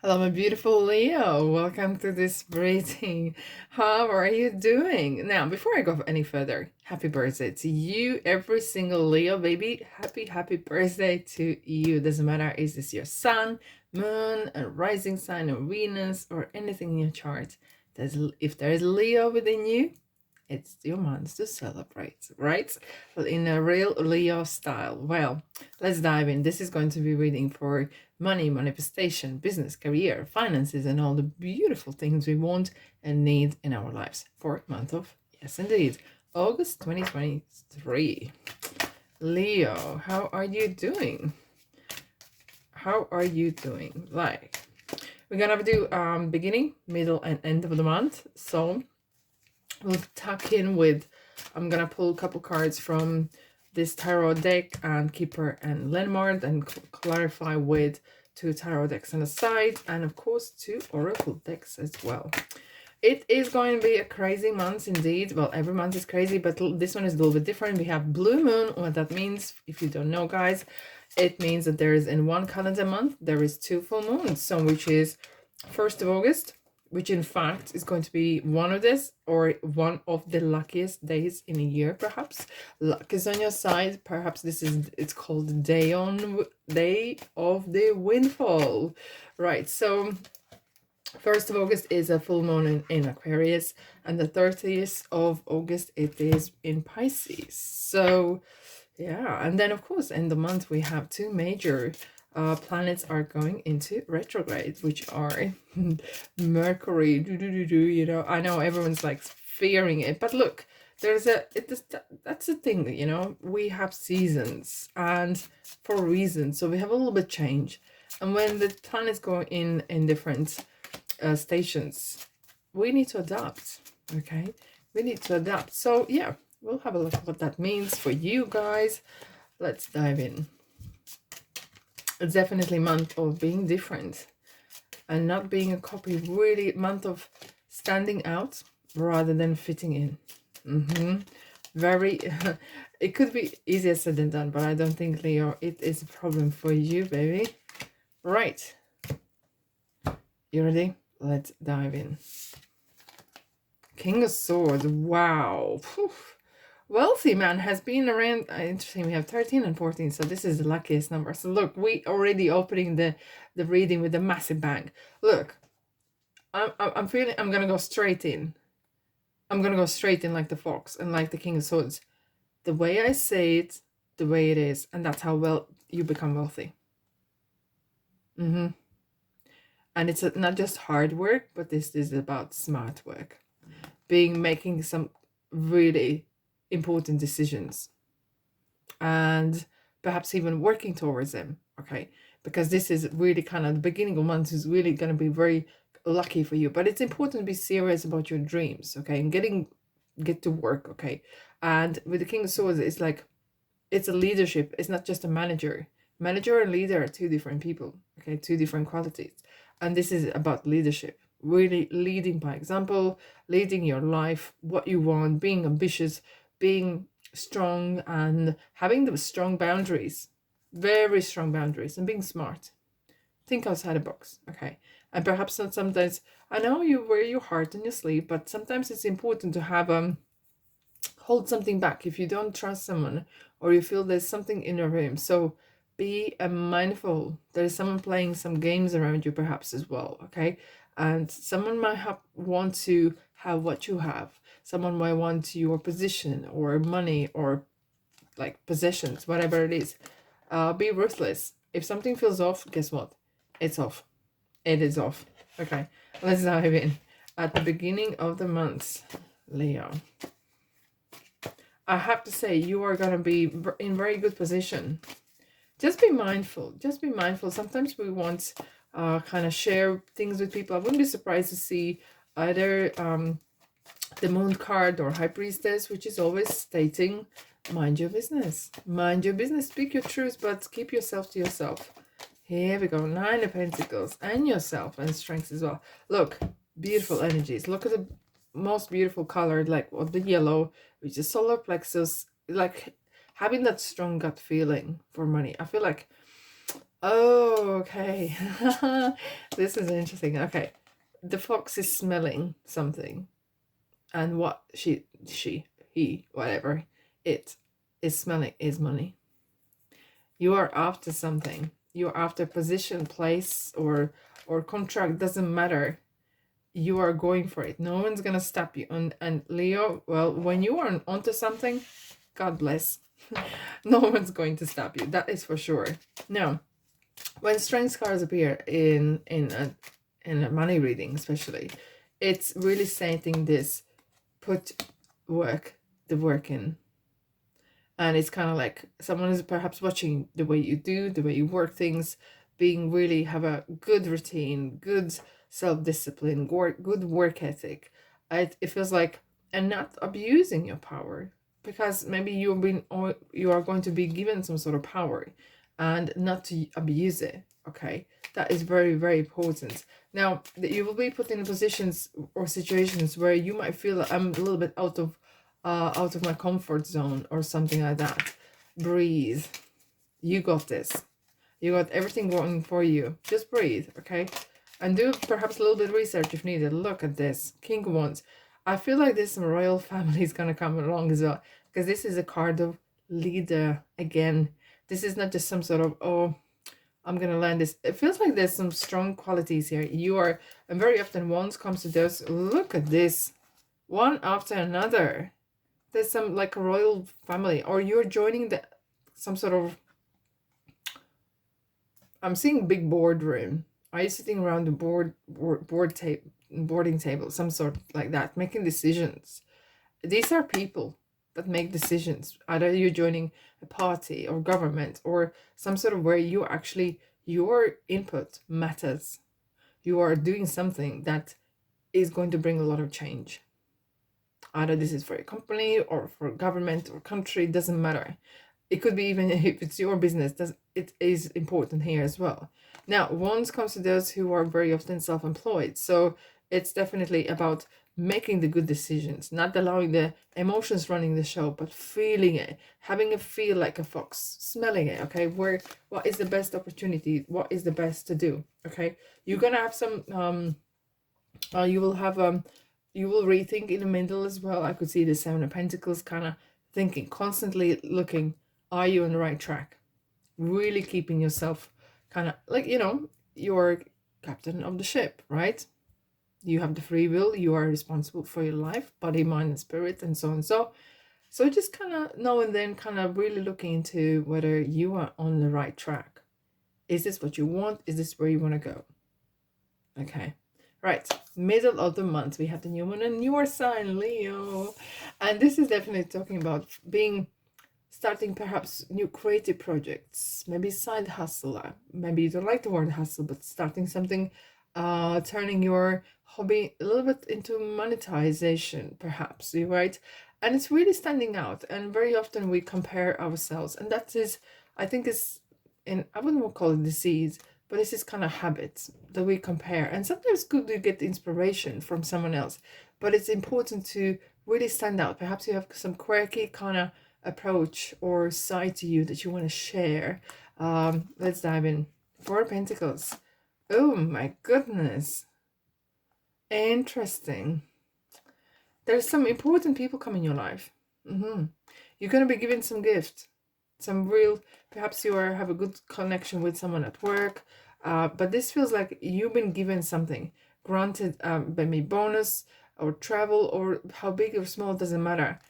Hello, my beautiful Leo. Welcome to this reading. How are you doing? Now, before I go any further, happy birthday to you, every single Leo baby. Happy birthday to you. Doesn't matter, is this your sun, moon, a rising sign, or Venus, or anything in your chart. If there's Leo within you, it's your month to celebrate, right? Well, in a real Leo style. Well, let's dive in. This is going to be reading for money, manifestation, business, career, finances, and all the beautiful things we want and need in our lives for month of, yes, indeed, August 2023. Leo, how are you doing? How are you doing? Like, we're gonna do beginning, middle, and end of the month. So we'll tuck in with, I'm gonna pull a couple cards from this tarot deck and Keeper and Lenmart and clarify with two tarot decks on the side and of course two oracle decks as well. It is going to be a crazy month indeed. Well, every month is crazy, but this one is a little bit different. We have blue moon. What that means, if you don't know, guys, it means that there is in one calendar month there is two full moons. So which is 1st of August, which in fact is going to be one of this or one of the luckiest days in a year, perhaps. Luck is on your side. Perhaps it's called the day of the windfall. Right, so 1st of August is a full moon in Aquarius, and the 30th of August it is in Pisces. So yeah, and then of course in the month we have two major planets are going into retrograde, which are Mercury. You know, I know everyone's like fearing it, but look, that's the thing. You know, we have seasons, and for a reason. So we have a little bit change, and when the planets go in different stations, we need to adapt. Okay, we need to adapt. So yeah, we'll have a look at what that means for you guys. Let's dive in. It's definitely a month of being different and not being a copy. Really, month of standing out rather than fitting in. Very, it could be easier said than done, but I don't think, Leo, it is a problem for you, baby. Right. You ready? Let's dive in. King of Swords. Wow. Whew. Wealthy man has been around. Interesting, we have 13 and 14, so this is the luckiest number. So look, we already opening the reading with a massive bang. Look, I'm feeling I'm gonna go straight in. I'm gonna go straight in like the fox and like the King of Swords. The way I say it, the way it is, and that's how well you become wealthy. And it's not just hard work, but this is about smart work, making some really important decisions and perhaps even working towards them. Okay, because this is really kind of the beginning of month is really going to be very lucky for you, but it's important to be serious about your dreams. Okay, and get to work. Okay, and with the King of Swords, it's like it's a leadership. It's not just a manager. Manager and leader are two different people. Okay, two different qualities, and this is about leadership. Really leading by example, leading your life, what you want, being ambitious, being strong, and having the strong boundaries, very strong boundaries, and being smart. Think outside the box, okay? And perhaps not sometimes, I know you wear your heart on your sleeve, but sometimes it's important to have hold something back if you don't trust someone or you feel there's something in your room. So be mindful. There's someone playing some games around you perhaps as well, okay? And someone might want to have what you have. Someone might want your position or money or like possessions, whatever it is. Be ruthless. If something feels off, guess what? It's off. It is off. Okay, let's dive in. At the beginning of the month, Leo, I have to say you are going to be in very good position. Just be mindful. Just be mindful. Sometimes we want kind of share things with people. I wouldn't be surprised to see either the Moon card or High Priestess, which is always stating, mind your business. Mind your business. Speak your truth, but keep yourself to yourself. Here we go. 9 of Pentacles. And yourself and strengths as well. Look, beautiful energies. Look at the most beautiful color, like the yellow, which is solar plexus. Like having that strong gut feeling for money. I feel like Oh, okay. This is interesting. Okay. The fox is smelling something, and what he, whatever it is smelling is money. You are after something. You're after position, place, or contract, doesn't matter. You are going for it. No one's gonna stop you. And Leo, well, when you are onto something, God bless. No one's going to stop you. That is for sure. Now, when strength cards appear in a money reading, especially, it's really stating this: put the work in. And it's kind of like someone is perhaps watching the way you do, the way you work things, being really have a good routine, good self-discipline, good work ethic. It feels like, and not abusing your power, because maybe you are going to be given some sort of power, and not to abuse it. Okay, that is very, very important. Now that you will be put in positions or situations where you might feel that I'm a little bit out of my comfort zone or something like that. Breathe. You got this. You got everything going for you. Just breathe, okay? And do perhaps a little bit of research if needed. Look at this. King of Wands. I feel like this royal family is going to come along as well, because this is a card of leader again. This is not just some sort of, oh, I'm going to learn this. It feels like there's some strong qualities here. You are, and very often Wands comes to those. Look at this. One after another. There's some like a royal family, or you're joining some sort of, I'm seeing big boardroom. Are you sitting around the boarding table, some sort like that, making decisions? These are people that make decisions. Either you're joining a party or government or some sort of where you actually, your input matters. You are doing something that is going to bring a lot of change. Either this is for a company or for government or country, doesn't matter. It could be even if it's your business, it is important here as well. Now, Wands comes to those who are very often self-employed. So it's definitely about making the good decisions, not allowing the emotions running the show, but feeling it, having it feel like a fox, smelling it, okay? What is the best opportunity? What is the best to do, okay? You're gonna have some, you will rethink in the middle as well. I could see the Seven of Pentacles, kind of thinking, constantly looking, are you on the right track? Really keeping yourself kind of like, you're captain of the ship, right? You have the free will, you are responsible for your life, body, mind, and spirit, and so on. So just kind of now and then, kind of really looking into whether you are on the right track. Is this what you want? Is this where you want to go? Okay. Right, middle of the month, we have the new moon and your sign, Leo. And this is definitely talking about starting perhaps new creative projects, maybe side hustle. Maybe you don't like the word hustle, but starting something, turning your hobby a little bit into monetization, perhaps, right? And it's really standing out. And very often we compare ourselves, and that is, I think, I wouldn't call it disease, but it's this kind of habits that we compare. And sometimes good to get inspiration from someone else, but it's important to really stand out. Perhaps you have some quirky kind of approach or side to you that you want to share. Let's dive in. Four of Pentacles. Oh my goodness. Interesting. There's some important people come in your life. You're going to be given some gift. Some real, perhaps you have a good connection with someone at work, but this feels like you've been given something, granted maybe bonus or travel, or how big or small, doesn't matter,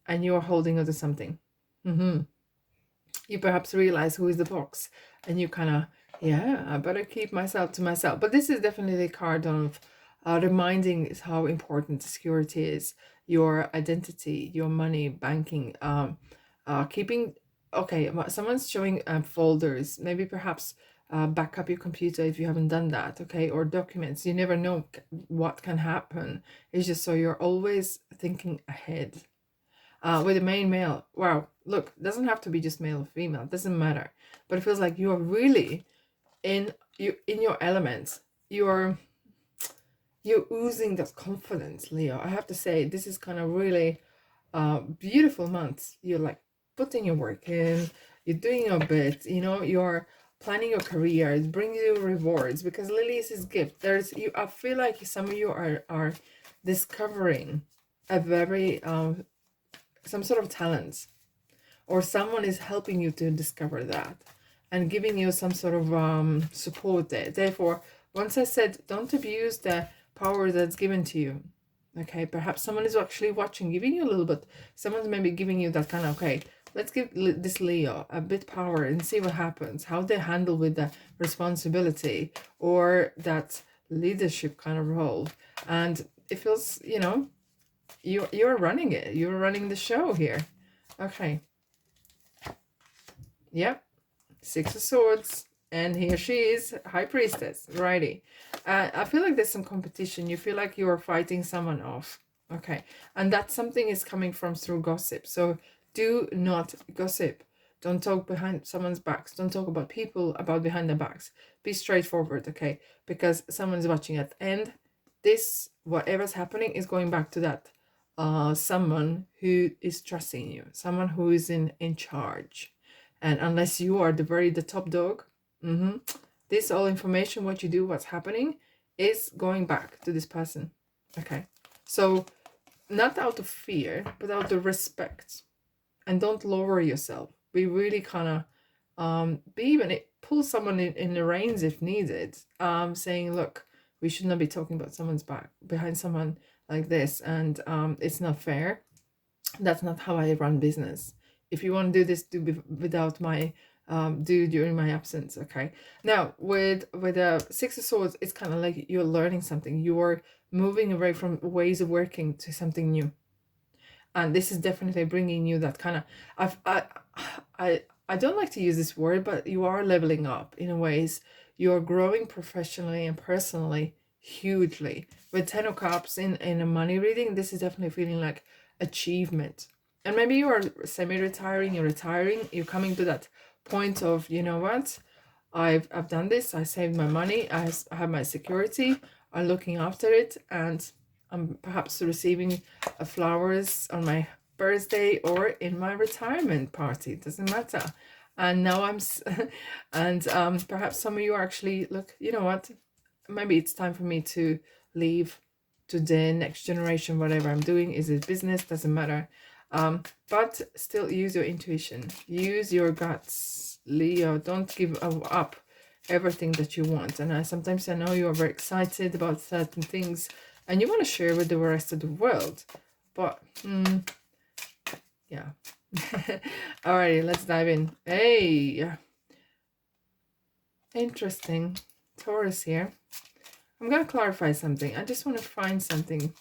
and you're holding onto something. You perhaps realize who is the box, and you kind of, yeah, I better keep myself to myself. But this is definitely a card of reminding how important security is, your identity, your money, banking, keeping. Okay, someone's showing folders, maybe perhaps back up your computer if you haven't done that, okay, or documents. You never know what can happen. It's just so you're always thinking ahead. With a main male, wow, look, doesn't have to be just male or female, it doesn't matter, but it feels like you are really in your elements. You're oozing that confidence, Leo. I have to say, this is kind of really beautiful month. You're like putting your work in, you're doing your bit, you're planning your career. It brings you rewards because Lily is his gift. I feel like some of you are discovering a very some sort of talent, or someone is helping you to discover that and giving you some sort of support there. Therefore, once I said don't abuse the power that's given to you. Okay, perhaps someone is actually watching, giving you a little bit. Someone's maybe giving you that kind of, okay, let's give this Leo a bit power and see what happens, how they handle with the responsibility or that leadership kind of role. And it feels, you're running it. You're running the show here. Okay. Yep. Six of Swords. And here she is, High Priestess. Righty. I feel like there's some competition. You feel like you are fighting someone off. Okay. And that something is coming from through gossip. So do not gossip. Don't talk behind someone's backs. Don't talk about people about behind their backs. Be straightforward, okay? Because someone's watching it. And this, whatever's happening, is going back to that someone who is trusting you. Someone who is in charge. And unless you are the top dog, this all information, what you do, what's happening, is going back to this person. Okay. So not out of fear, but out of respect. And don't lower yourself. Be really kind of pull someone in the reins if needed. Saying, look, we should not be talking about someone's back behind someone like this, and it's not fair. That's not how I run business. If you want to do this, do without my do during my absence. Okay. Now with the Six of Swords, it's kind of like you're learning something. You're moving away from ways of working to something new, and this is definitely bringing you that kind of I don't like to use this word, but you are leveling up in a ways. You're growing professionally and personally hugely. With 10 of Cups in a money reading, this is definitely feeling like achievement. And maybe you are semi-retiring, you're retiring, you're coming to that point of, you know what, I've done this, I saved my money, I have my security, I'm looking after it, and I'm perhaps receiving flowers on my birthday or in my retirement party, it doesn't matter. And now perhaps some of you are actually, look, you know what, maybe it's time for me to leave to the next generation. Whatever I'm doing, is it business, doesn't matter. But still use your intuition, use your guts, Leo. Don't give up everything that you want. And sometimes I know you are very excited about certain things and you want to share with the rest of the world, but yeah. Alrighty, let's dive in. Hey, interesting. Taurus here. I'm gonna clarify something. I just want to find something.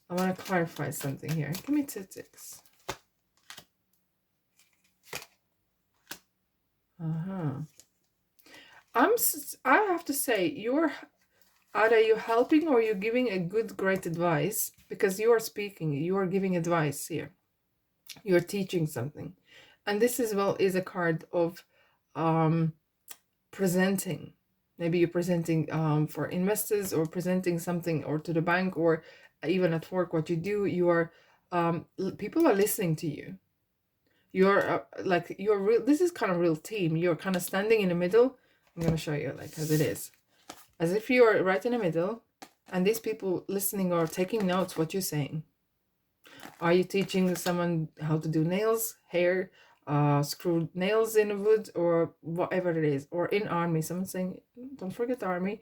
I want to clarify something here. Give me 2 ticks. I have to say, either you're helping or you're giving a great advice, because you are speaking, you are giving advice here. You're teaching something. And this as well is a card of presenting. Maybe you're presenting for investors, or presenting something, or to the bank, or even at work, what you do, you are people are listening to you. You're this is kind of real team. You're kind of standing in the middle. I'm going to show you like as it is, as if you are right in the middle, and these people listening or taking notes what you're saying. Are you teaching someone how to do nails, hair, screw nails in wood, or whatever it is, or in army? Someone saying, don't forget the army.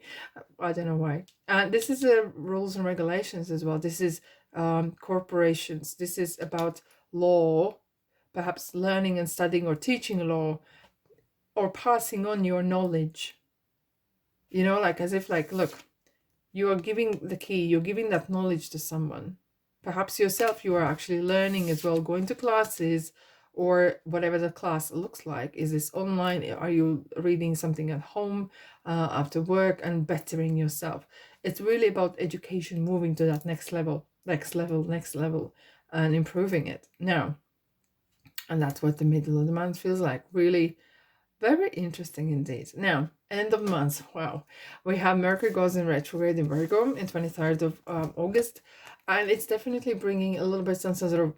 I don't know why. And this is rules and regulations as well. This is corporations. This is about law, perhaps learning and studying or teaching law, or passing on your knowledge. You know, like as if like, look, you are giving the key, you're giving that knowledge to someone. Perhaps yourself, you are actually learning as well, going to classes, or whatever the class looks like. Is this online? Are you reading something at home, after work, and bettering yourself? It's really about education, moving to that next level, and improving it. Now, and that's what the middle of the month feels like. Really very interesting indeed. Now, end of month. Wow. We have Mercury goes in retrograde in Virgo in 23rd of August. And it's definitely bringing a little bit some sort of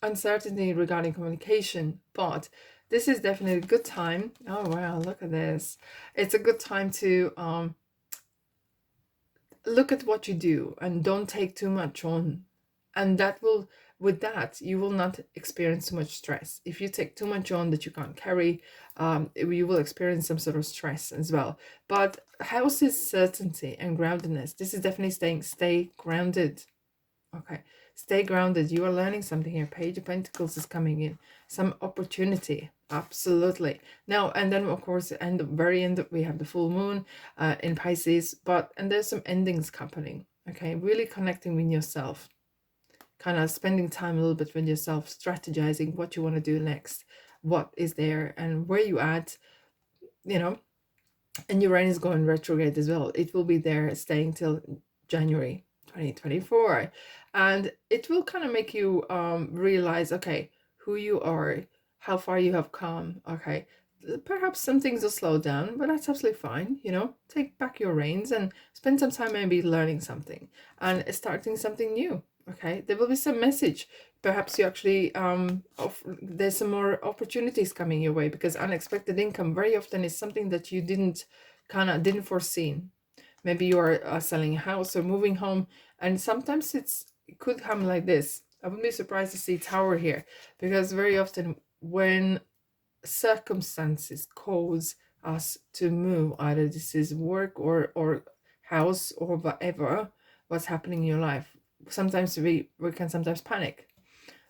uncertainty regarding communication. But this is definitely a good time. Oh wow, look at this. It's a good time to look at what you do and don't take too much on. And that will, with that, you will not experience too much stress. If you take too much on that you can't carry, you will experience some sort of stress as well. But house is certainty and groundedness. This is definitely stay grounded. Okay, stay grounded. You are learning something here. Page of Pentacles is coming in. Some opportunity. Absolutely. Now, and then of course, and the very end, we have the full moon in Pisces, and there's some endings happening. Okay, really connecting with yourself. Kind of spending time a little bit with yourself, strategizing what you want to do next, what is there, and where you at, you know. And Uranus going retrograde as well. It will be there staying till January 2024. And it will kind of make you realize, okay, who you are, how far you have come. Okay, perhaps some things will slow down, but that's absolutely fine. You know, take back your reins and spend some time maybe learning something and starting something new. Okay, there will be some message. Perhaps you actually there's some more opportunities coming your way, because unexpected income very often is something that you didn't foresee. Maybe you are selling a house or moving home, and sometimes it could come like this. I wouldn't be surprised to see Tower here, because very often when circumstances cause us to move, either this is work or house or whatever, what's happening in your life, sometimes we can sometimes panic.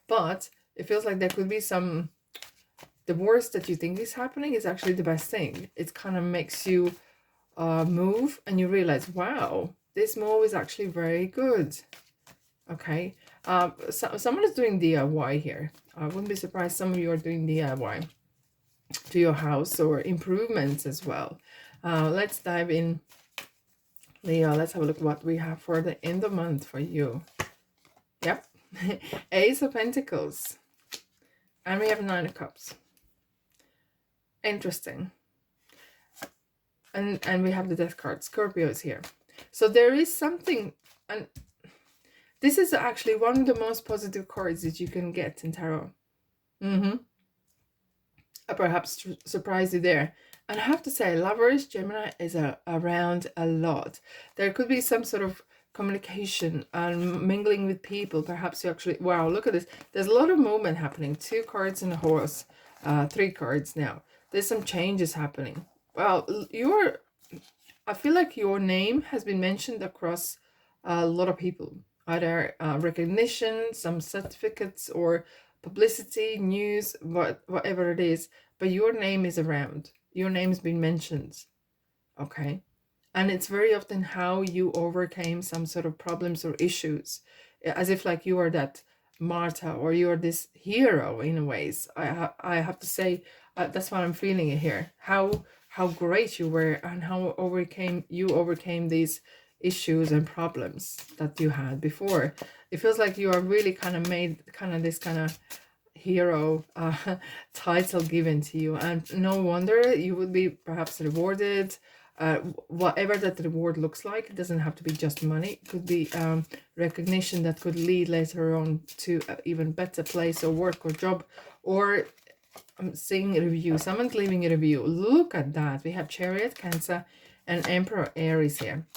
But it feels like there could be the worst that you think is happening is actually the best thing. It kind of makes you move, and you realize, wow, this move is actually very good. Okay, someone is doing DIY here. I wouldn't be surprised some of you are doing DIY to your house or improvements as well. Let's dive in, Leo. Let's have a look at what we have for the end of the month for you. Yep. Ace of Pentacles, and we have 9 of Cups. Interesting. And we have the Death card. Scorpio is here. So there is something, and this is actually one of the most positive cards that you can get in tarot. I perhaps surprise you there. And I have to say, Lovers, Gemini is around a lot. There could be some sort of communication and mingling with people. Perhaps you actually, wow, look at this. There's a lot of movement happening. 2 cards and a horse. 3 cards now. There's some changes happening. Well, I feel like your name has been mentioned across a lot of people. Either recognition, some certificates, or publicity, news, whatever it is. But your name is around. Your name's been mentioned. Okay? And it's very often how you overcame some sort of problems or issues. As if like you are that Martha, or you're this hero in a ways. I have to say, that's what I'm feeling here. How great you were, and how you overcame these issues and problems that you had before. It feels like you are really kind of made this kind of hero title given to you, and no wonder you would be perhaps rewarded. Whatever that reward looks like, it doesn't have to be just money. It could be recognition that could lead later on to an even better place or work or job, or I'm seeing a review. Someone's leaving a review. Look at that. We have Chariot, Cancer, and Emperor Aries here.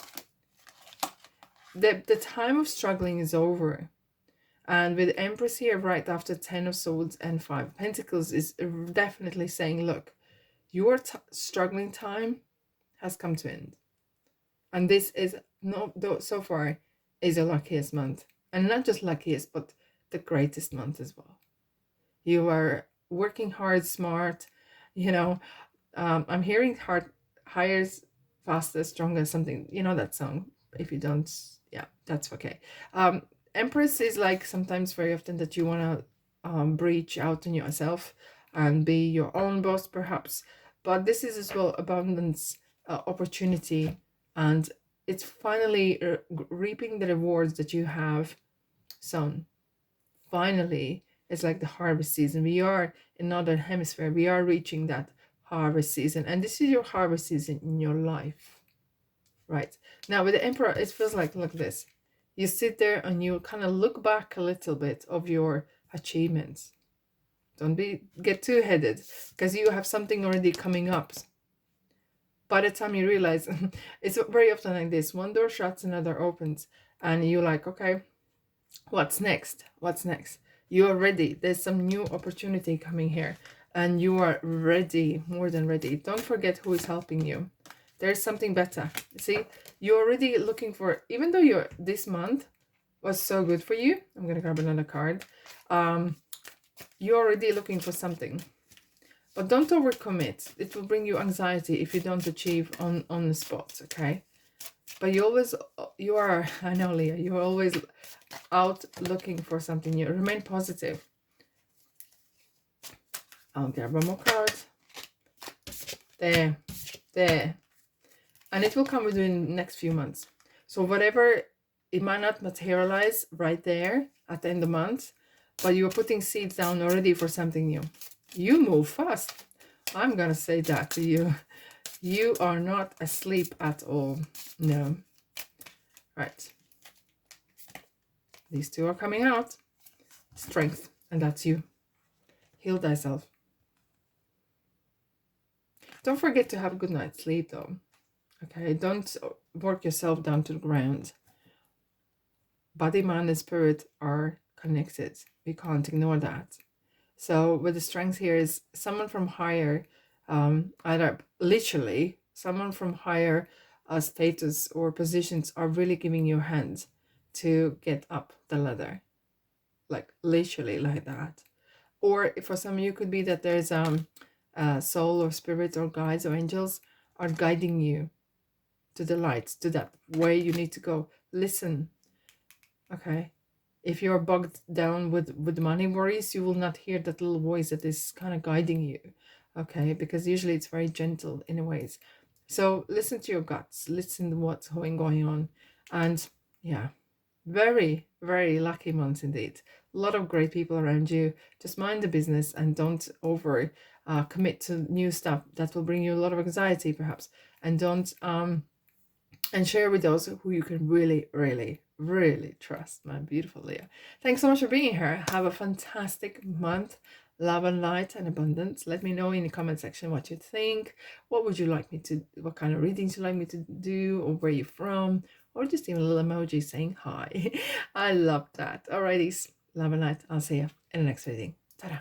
The time of struggling is over. And with Empress here right after 10 of Swords and 5 of Pentacles is definitely saying, look, your struggling time has come to end. And this is, so far, is your luckiest month. And not just luckiest, but the greatest month as well. You are working hard, smart, you know. I'm hearing higher, faster, stronger, something, you know that song. If you don't, yeah, that's okay. Empress is like sometimes very often that you want to breach out on yourself and be your own boss perhaps, but this is as well abundance, opportunity, and it's finally reaping the rewards that you have sown. Finally, it's like the harvest season. We are in Northern Hemisphere. We are reaching that harvest season, and this is your harvest season in your life. Right. Now with the Emperor, it feels like, look at this. You sit there and you kind of look back a little bit of your achievements. Don't get too headed, because you have something already coming up. By the time you realize, it's very often like this: one door shuts, another opens, and you're like, okay, what's next? What's next? You are ready. There's some new opportunity coming here, and you are ready, more than ready. Don't forget who is helping you. There's something better. See, you're already looking for, even though you're this month was so good for you. I'm gonna grab another card. You're already looking for something, but don't overcommit. It will bring you anxiety if you don't achieve on the spot. Okay, but you are, I know, Leah, you're always out looking for something new. Remain positive. I'll grab one more card. There, and it will come within the next few months. So whatever, it might not materialize right there at the end of the month, but you're putting seeds down already for something new. You move fast. I'm gonna say that to you. You are not asleep at all. No. Right. These two are coming out. Strength, and that's you. Heal thyself. Don't forget to have a good night's sleep, though. Okay, don't work yourself down to the ground. Body, mind, and spirit are connected. We can't ignore that. So with the strength here is someone from higher, either literally someone from higher status or positions are really giving you a hand to get up the ladder, like literally like that. Or for some of you, could be that there's soul or spirit or guides or angels are guiding you to the light, to that way you need to go. Listen, okay? If you're bogged down with money worries, you will not hear that little voice that is kind of guiding you, okay? Because usually it's very gentle in a ways. So listen to your guts, listen to what's going on. And yeah, very, very lucky months indeed. A lot of great people around you. Just mind the business and don't over commit to new stuff that will bring you a lot of anxiety perhaps. And don't and share with those who you can really, really, really trust, my beautiful Leah. Thanks so much for being here. Have a fantastic month. Love and light and abundance. Let me know in the comment section what you think. What would you like me to, what kind of readings you like me to do, or where you're from, or just even a little emoji saying hi. I love that. Alrighties, love and light. I'll see you in the next reading. Ta-da.